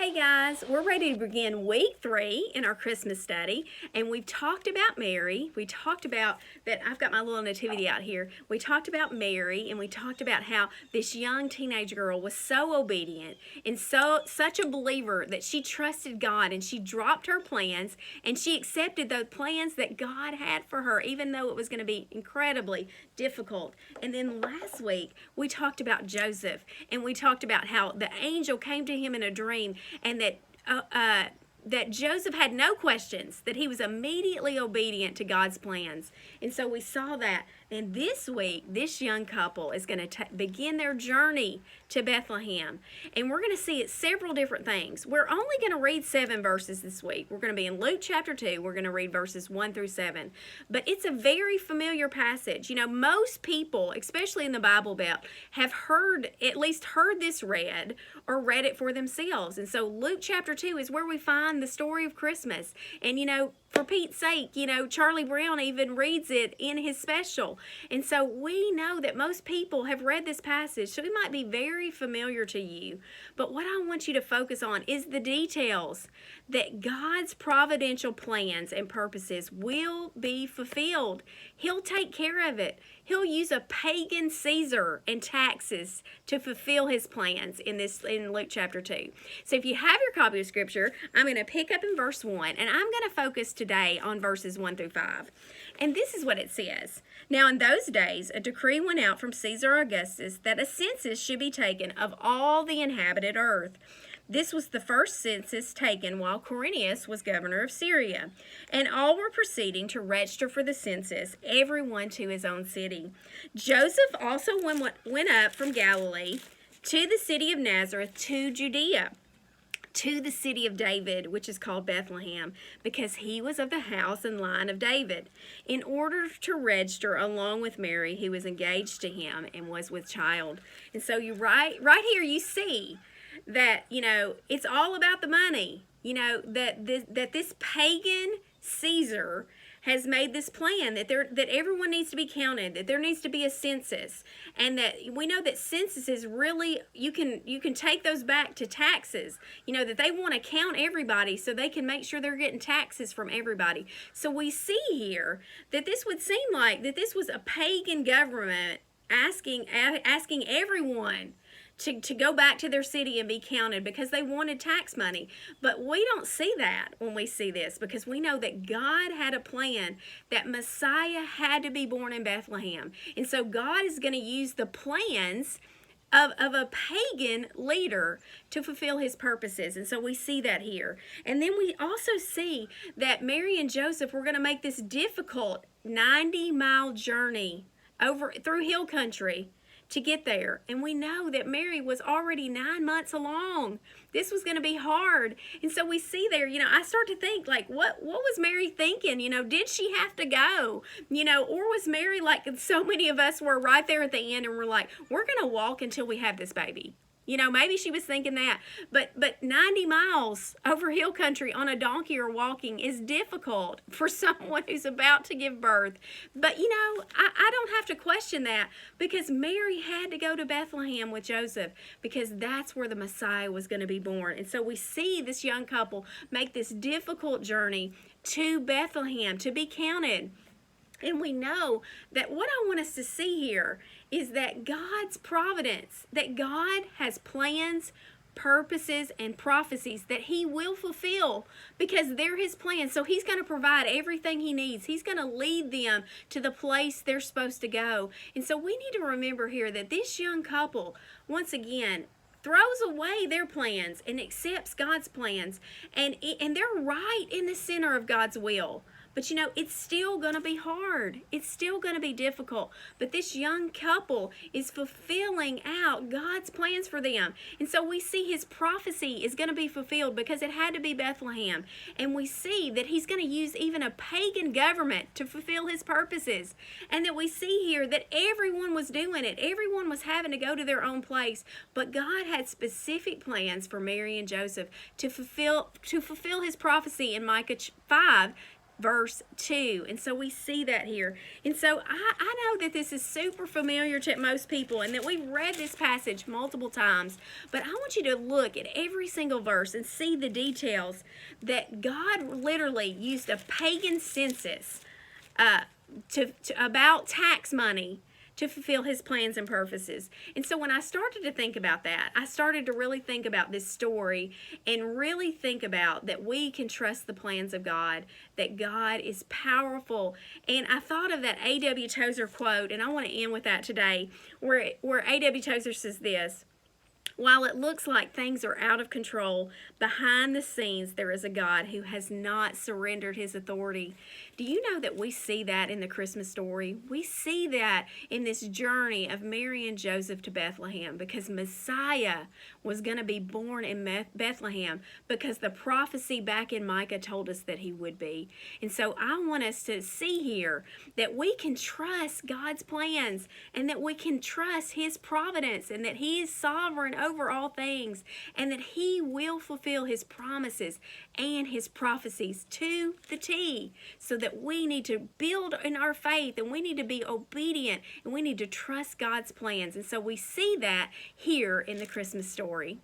Hey guys, we're ready to begin week 3 in our Christmas study, and we've talked about Mary. We talked about that. I've got my little nativity out here. We talked about Mary, and we talked about how this young teenage girl was so obedient and such a believer that she trusted God and she dropped her plans and she accepted the plans that God had for her, even though it was going to be incredibly difficult. And then last week we talked about Joseph, and we talked about how the angel came to him in a dream, and that Joseph had no questions, that he was immediately obedient to God's plans. And so we saw that. And this week, this young couple is going to begin their journey to Bethlehem. And we're going to see several different things. We're only going to read 7 verses this week. We're going to be in Luke chapter 2. We're going to read verses 1 through 7. But it's a very familiar passage. You know, most people, especially in the Bible Belt, have at least heard this read or read it for themselves. And so Luke chapter 2 is where we find the story of Christmas. And, you know, for Pete's sake, you know, Charlie Brown even reads it in his special. And so we know that most people have read this passage, so it might be very familiar to you. But what I want you to focus on is the details, that God's providential plans and purposes will be fulfilled. He'll take care of it. He'll use a pagan Caesar and taxes to fulfill his plans in Luke chapter 2. So if you have your copy of Scripture, I'm going to pick up in verse 1, and I'm going to focus today on verses 1 through 5. And this is what it says. Now in those days, a decree went out from Caesar Augustus that a census should be taken of all the inhabited earth. This was the first census taken while Quirinius was governor of Syria, and all were proceeding to register for the census, everyone to his own city. Joseph also went up from Galilee to the city of Nazareth to Judea, to the city of David, which is called Bethlehem, because he was of the house and line of David, in order to register along with Mary, who was engaged to him and was with child. And so right here you see that, you know, it's all about the money. You know, that this pagan Caesar has made this plan that everyone needs to be counted, that there needs to be a census, and that we know that censuses really, you can take those back to taxes. You know, that they want to count everybody so they can make sure they're getting taxes from everybody. So we see here that this would seem like that this was a pagan government asking everyone to go back to their city and be counted because they wanted tax money. But we don't see that when we see this, because we know that God had a plan, that Messiah had to be born in Bethlehem. And so God is going to use the plans of a pagan leader to fulfill his purposes. And so we see that here. And then we also see that Mary and Joseph were going to make this difficult 90-mile journey over through hill country to get there. And we know that Mary was already 9 months along. This was going to be hard. And so we see there, you know, I start to think, like, what was Mary thinking? You know, did she have to go? You know, or was Mary like so many of us were right there at the end and we're like, we're going to walk until we have this baby? You know, maybe she was thinking that. But 90 miles over hill country on a donkey or walking is difficult for someone who's about to give birth. But, you know, I don't have to question that, because Mary had to go to Bethlehem with Joseph because that's where the Messiah was going to be born. And so we see this young couple make this difficult journey to Bethlehem to be counted. And we know that what I want us to see here is that God's providence, that God has plans, purposes, and prophecies that he will fulfill because they're his plans. So he's going to provide everything he needs. He's going to lead them to the place they're supposed to go. And so we need to remember here that this young couple, once again, throws away their plans and accepts God's plans. And they're right in the center of God's will. But you know, it's still going to be hard. It's still going to be difficult. But this young couple is fulfilling out God's plans for them. And so we see his prophecy is going to be fulfilled because it had to be Bethlehem. And we see that he's going to use even a pagan government to fulfill his purposes. And that we see here that everyone was doing it. Everyone was having to go to their own place. But God had specific plans for Mary and Joseph to fulfill his prophecy in Micah 5, verse 2. And so we see that here. And so I know that this is super familiar to most people and that we've read this passage multiple times, but I want you to look at every single verse and see the details that God literally used a pagan census about tax money to fulfill his plans and purposes. And so when I started to think about that, I started to really think about this story and really think about that we can trust the plans of God, that God is powerful. And I thought of that A.W. Tozer quote, and I want to end with that today, where A.W. Tozer says this: "While it looks like things are out of control, behind the scenes there is a God who has not surrendered his authority." Do you know that we see that in the Christmas story? We see that in this journey of Mary and Joseph to Bethlehem, because Messiah was going to be born in Bethlehem, because the prophecy back in Micah told us that he would be. And so I want us to see here that we can trust God's plans and that we can trust his providence and that he is sovereign over all things and that he will fulfill his promises and his prophecies to the T. So that we need to build in our faith and we need to be obedient and we need to trust God's plans. And so we see that here in the Christmas story.